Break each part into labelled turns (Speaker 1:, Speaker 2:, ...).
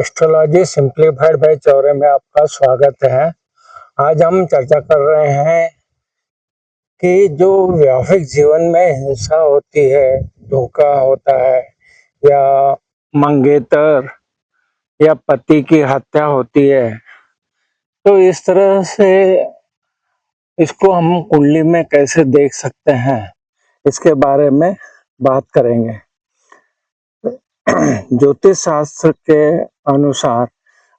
Speaker 1: Astrology simplified by Chaure में आपका स्वागत है। आज हम चर्चा कर रहे हैं कि जो वैवाहिक जीवन में हिंसा होती है, धोखा होता है या मंगेतर या पति की हत्या होती है, तो इस तरह से इसको हम कुंडली में कैसे देख सकते हैं, इसके बारे में बात करेंगे। ज्योतिष शास्त्र के अनुसार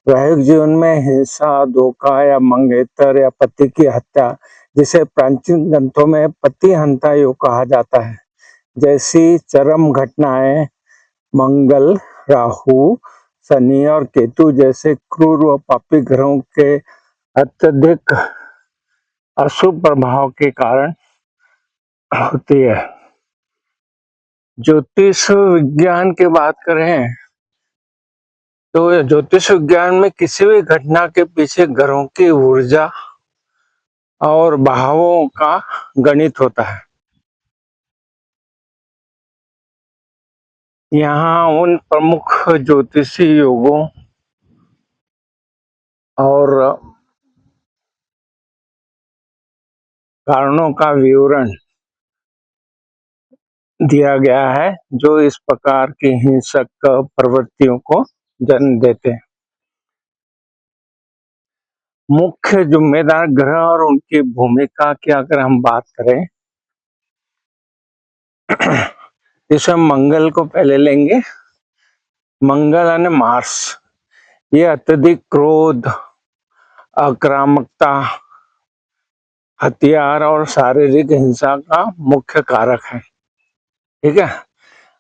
Speaker 1: वैवाहिक जीवन में हिंसा, धोखा या मंगेतर या पति की हत्या, जिसे प्राचीन ग्रंथों में पति हंता योग कहा जाता है, जैसी चरम घटनाएं मंगल, राहु, शनि और केतु जैसे क्रूर व पापी ग्रहों के अत्यधिक अशुभ प्रभाव के कारण होती है। ज्योतिष विज्ञान की बात करें तो ज्योतिष विज्ञान में किसी भी घटना के पीछे ग्रहों की ऊर्जा और भावों का गणित होता है। यहाँ उन प्रमुख ज्योतिषी योगों और कारणों का विवरण दिया गया है जो इस प्रकार की हिंसक प्रवृत्तियों को जन्म देते हैं। मुख्य जिम्मेदार ग्रह और उनकी भूमिका की अगर हम बात करें, इसमें मंगल को पहले लेंगे। मंगल यानी मार्स, ये अत्यधिक क्रोध, आक्रामकता, हथियार और शारीरिक हिंसा का मुख्य कारक है। ठीक है,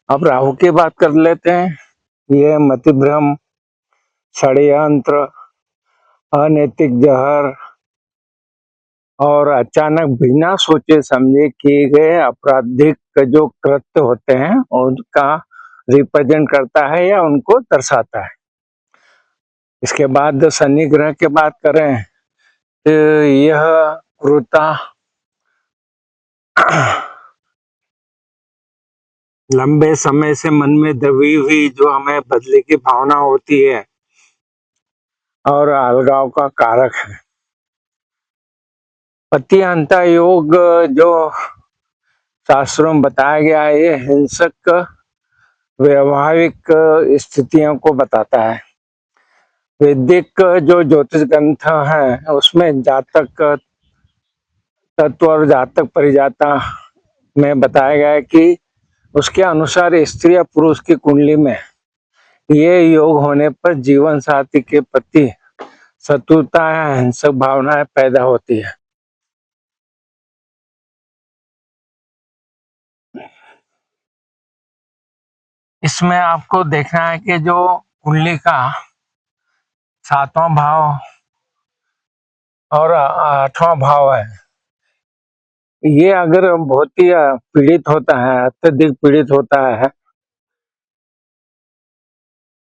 Speaker 1: अब राहु की बात कर लेते हैं। ये मतिभ्रम, षड्यंत्र, अनैतिक जहर और अचानक बिना सोचे समझे किए गए आपराधिक जो कृत्य होते हैं उनका रिप्रेजेंट करता है या उनको दर्शाता है। इसके बाद शनि ग्रह की बात करें तो यह क्रूरता, लंबे समय से मन में दबी हुई जो हमें बदले की भावना होती है और अलगाव का कारक है। पति हंता योग जो शास्त्रों में बताया गया है, ये हिंसक वैवाहिक स्थितियों को बताता है। वैदिक जो ज्योतिष ग्रंथ है उसमें जातक तत्व और जातक परिजाता में बताया गया है कि उसके अनुसार स्त्री या पुरुष की कुंडली में ये योग होने पर जीवन साथी के प्रति शत्रुता या हिंसक भावनाएं पैदा होती है। इसमें आपको देखना है कि जो कुंडली का 7वां भाव और 8वां भाव है, ये अगर बहुत ही पीड़ित होता है, अत्यधिक पीड़ित होता है,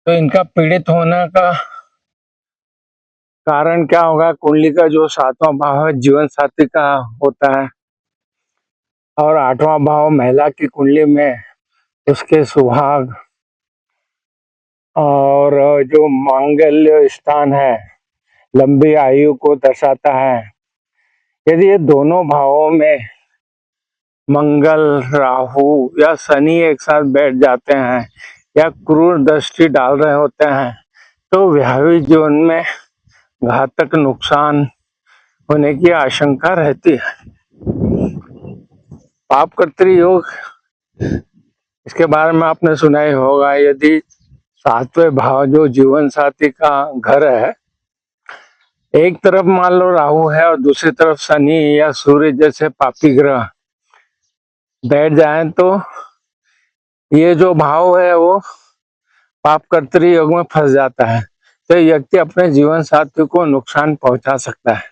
Speaker 1: तो इनका पीड़ित होने का कारण क्या होगा? कुंडली का जो 7वां भाव है जीवन साथी का होता है और 8वां भाव महिला की कुंडली में उसके सुहाग और जो मांगल्य स्थान है, लंबी आयु को दर्शाता है। यदि ये दोनों भावों में मंगल, राहु या शनि एक साथ बैठ जाते हैं या क्रूर दृष्टि डाल रहे होते हैं, तो वैवाहिक जीवन में घातक नुकसान होने की आशंका रहती है। पाप कर्तृ योग, इसके बारे में आपने सुना ही होगा। यदि 7वें भाव जो जीवन साथी का घर है, एक तरफ मान लो राहु है और दूसरी तरफ शनि या सूर्य जैसे पापी ग्रह बैठ जाएं, तो ये जो भाव है वो पाप कर्तृ योग में फंस जाता है। तो व्यक्ति अपने जीवन साथी को नुकसान पहुंचा सकता है।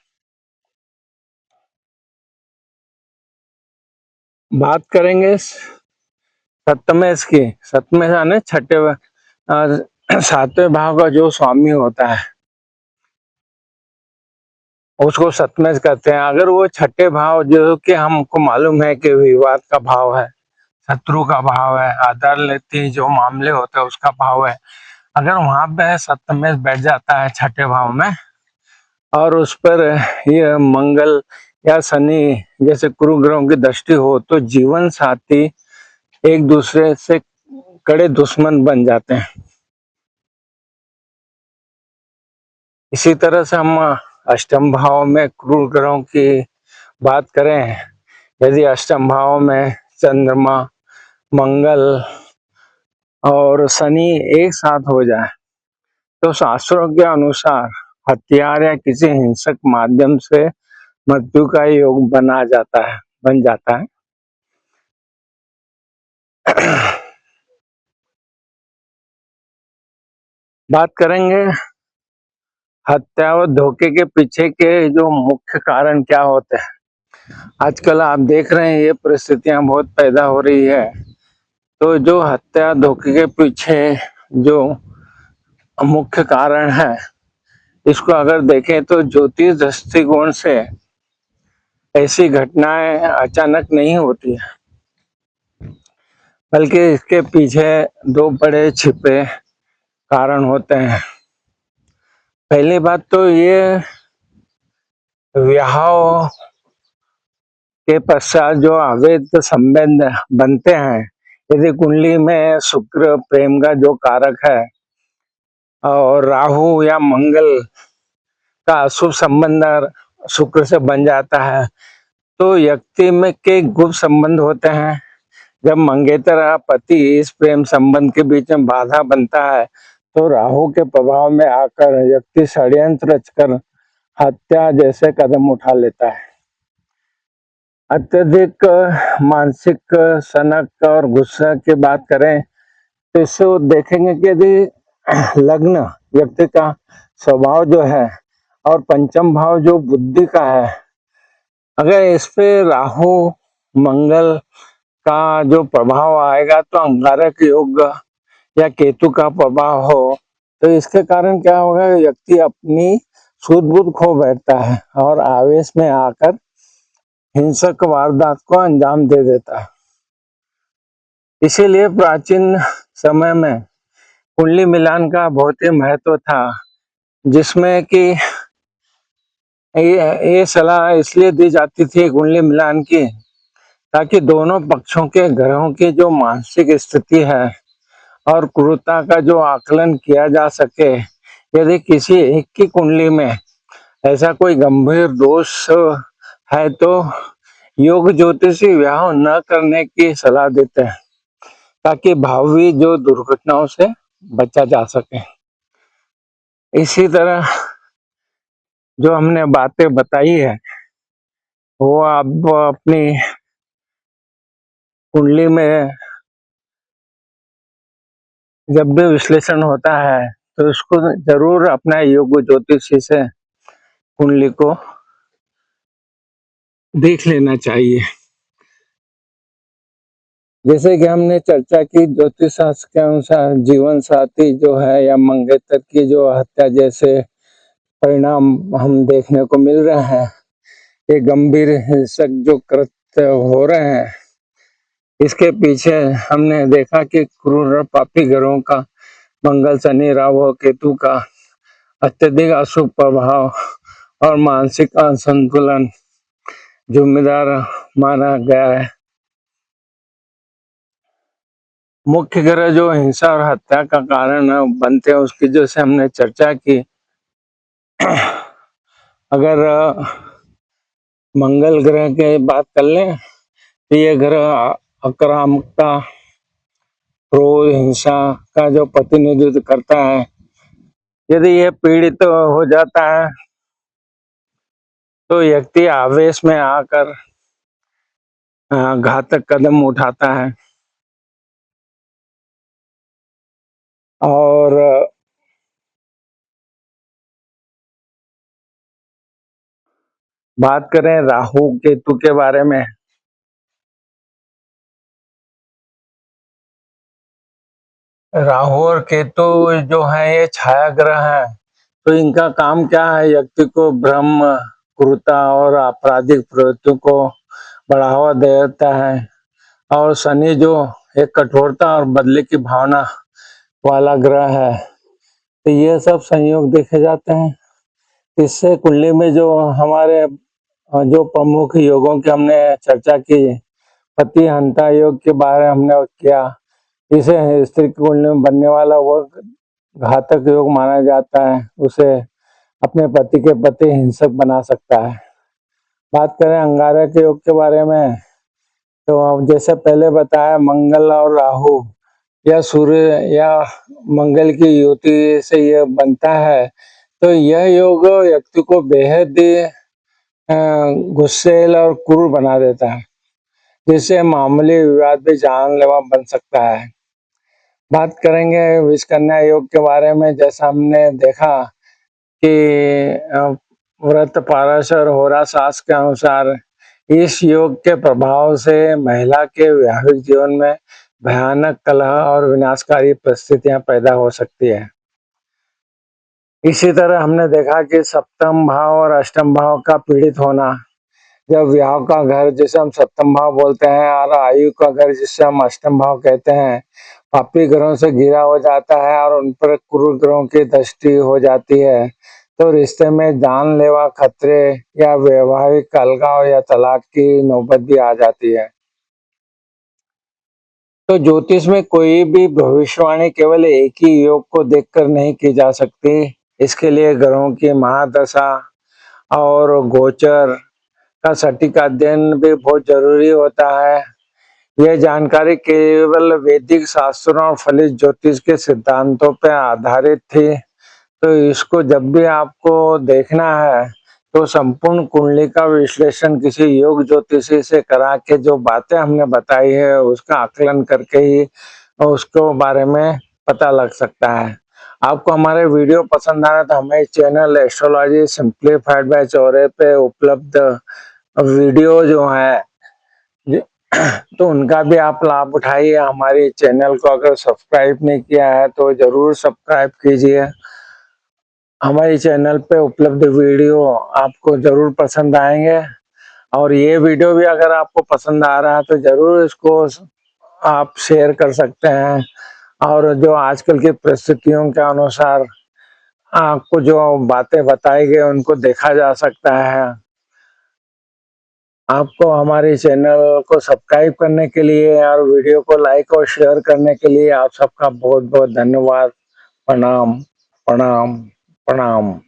Speaker 1: बात करेंगे सप्तमेश की। सप्तमेश यानी 7वें भाव का जो स्वामी होता है उसको सप्तमेश कहते हैं। अगर वो 6ठे भाव जो कि हमको मालूम है कि विवाद का भाव है, शत्रु का भाव है, अदालती जो मामले होते हैं उसका भाव है, अगर वहां पे सप्तमेश बैठ जाता है छठे भाव में और उस पर ये मंगल या शनि जैसे गुरु ग्रहों की दृष्टि हो तो जीवन साथी एक दूसरे से कड़े दुश्मन बन जाते हैं। इसी तरह से हम अष्टम भाव में क्रूर ग्रहों की बात करें, यदि अष्टम भाव में चंद्रमा, मंगल और शनि एक साथ हो जाए तो शास्त्रों के अनुसार हथियार या किसी हिंसक माध्यम से मृत्यु का योग बन जाता है। बात करेंगे हत्या और धोखे के पीछे के जो मुख्य कारण क्या होते हैं। आजकल आप देख रहे हैं ये परिस्थितियां बहुत पैदा हो रही है। तो जो हत्या धोखे के पीछे जो मुख्य कारण है, इसको अगर देखें तो ज्योतिष दृष्टिकोण से ऐसी घटनाएं अचानक नहीं होती है, बल्कि इसके पीछे दो बड़े छिपे कारण होते हैं। पहली बात तो ये विवाह के पश्चात जो अवैध संबंध बनते हैं, यदि कुंडली में शुक्र प्रेम का जो कारक है और राहु या मंगल का अशुभ संबंध शुक्र से बन जाता है तो व्यक्ति में के गुप्त संबंध होते हैं। जब मंगेतर पति इस प्रेम संबंध के बीच में बाधा बनता है तो राहु के प्रभाव में आकर व्यक्ति षड्यंत्र रचकर हत्या जैसे कदम उठा लेता है। अत्यधिक मानसिक सनक और गुस्सा की बात करें तो इससे वो देखेंगे कि यदि लग्न व्यक्ति का स्वभाव जो है और पंचम भाव जो बुद्धि का है, अगर इस पे राहु मंगल का जो प्रभाव आएगा तो अंगारक योग या केतु का प्रभाव हो तो इसके कारण क्या होगा, व्यक्ति अपनी सूझबूझ खो बैठता है और आवेश में आकर हिंसक वारदात को अंजाम दे देता है। इसीलिए प्राचीन समय में कुंडली मिलान का बहुत ही महत्व था, जिसमें कि ये सलाह इसलिए दी जाती थी कुंडली मिलान की, ताकि दोनों पक्षों के ग्रहों की जो मानसिक स्थिति है और क्रूरता का जो आकलन किया जा सके। यदि किसी एक की कुंडली में ऐसा कोई गंभीर दोष है तो योग ज्योतिषी विवाह न करने की सलाह देते हैं, ताकि भावी जो दुर्घटनाओं से बचा जा सके। इसी तरह जो हमने बातें बताई है वो आप अपनी कुंडली में जब भी विश्लेषण होता है तो उसको जरूर अपना योग ज्योतिषी से कुंडली को देख लेना चाहिए। जैसे कि हमने चर्चा की, ज्योतिष शास्त्र के अनुसार जीवन साथी जो है या मंगेतर की जो हत्या जैसे परिणाम हम देखने को मिल रहे हैं, ये गंभीर हिंसक जो कृत्य हो रहे हैं, इसके पीछे हमने देखा कि क्रूर और पापी ग्रहों का मंगल शनि राहु केतु का अत्यधिक अशुभ प्रभाव और मानसिक असंतुलन जिम्मेदार माना गया है। मुख्य ग्रह जो हिंसा और हत्या का कारण बनते हैं उसकी जैसे हमने चर्चा की। अगर मंगल ग्रह की बात कर लें तो ये ग्रह आक्रामकता, क्रोध, हिंसा का जो प्रतिनिधित्व करता है। यदि ये पीड़ित हो जाता है तो व्यक्ति आवेश में आकर घातक कदम उठाता है। और बात करें राहु केतु के बारे में, राहु और केतु जो है ये छाया ग्रह है, तो इनका काम क्या है, व्यक्ति को भ्रम, क्रूरता और आपराधिक प्रवृत्तियों को बढ़ावा देता है। और शनि जो एक कठोरता और बदले की भावना वाला ग्रह है, तो ये सब संयोग देखे जाते हैं। इससे कुंडली में जो हमारे जो प्रमुख योगों की हमने चर्चा की, पति हंता योग के बारे में हमने किया। इसे स्त्री की कुंडली में बनने वाला वो घातक योग माना जाता है, उसे अपने पति के प्रति हिंसक बना सकता है। बात करें अंगारक योग के बारे में, तो जैसे पहले बताया, मंगल और राहु या सूर्य या मंगल की युति से यह बनता है। तो यह योग व्यक्ति को बेहद गुस्सैल और क्रूर बना देता है, जिससे मामूली विवाद भी जानलेवा बन सकता है। बात करेंगे विषकन्या योग के बारे में। जैसा हमने देखा कि व्रत पारस और होरा शास्त्र के अनुसार इस योग के प्रभाव से महिला के वैवाहिक जीवन में भयानक कलह और विनाशकारी परिस्थितियां पैदा हो सकती है। इसी तरह हमने देखा कि सप्तम भाव और अष्टम भाव का पीड़ित होना, जब विवाह का घर जिसे हम सप्तम भाव बोलते हैं और आयु का घर जिसे हम अष्टम भाव कहते हैं, पापी ग्रहों से घिरा हो जाता है और उन पर क्रूर ग्रहों की दृष्टि हो जाती है, तो रिश्ते में जानलेवा खतरे या वैवाहिक अलगाव या तलाक की नौबत भी आ जाती है। तो ज्योतिष में कोई भी भविष्यवाणी केवल एक ही योग को देखकर नहीं की जा सकती। इसके लिए ग्रहों की महादशा और गोचर का सटीक अध्ययन भी बहुत जरूरी होता है। यह जानकारी केवल वैदिक शास्त्रों और फलित ज्योतिष के सिद्धांतों पर आधारित थी। तो इसको जब भी आपको देखना है तो संपूर्ण कुंडली का विश्लेषण किसी योग ज्योतिषी से करा के जो बातें हमने बताई है उसका आकलन करके ही उसको बारे में पता लग सकता है। आपको हमारे वीडियो पसंद आए तो हमारे channel astrology simplified by Chaure पे उपलब्ध वीडियो जो है तो उनका भी आप लाभ उठाइए। हमारे चैनल को अगर सब्सक्राइब नहीं किया है तो जरूर सब्सक्राइब कीजिए। हमारे चैनल पे उपलब्ध वीडियो आपको जरूर पसंद आएंगे, और ये वीडियो भी अगर आपको पसंद आ रहा है तो जरूर इसको आप शेयर कर सकते हैं। और जो आजकल की परिस्थितियों के अनुसार आपको जो बातें बताई गई उनको देखा जा सकता है। आपको हमारे चैनल को सब्सक्राइब करने के लिए और वीडियो को लाइक और शेयर करने के लिए आप सबका बहुत बहुत धन्यवाद। प्रणाम प्रणाम प्रणाम।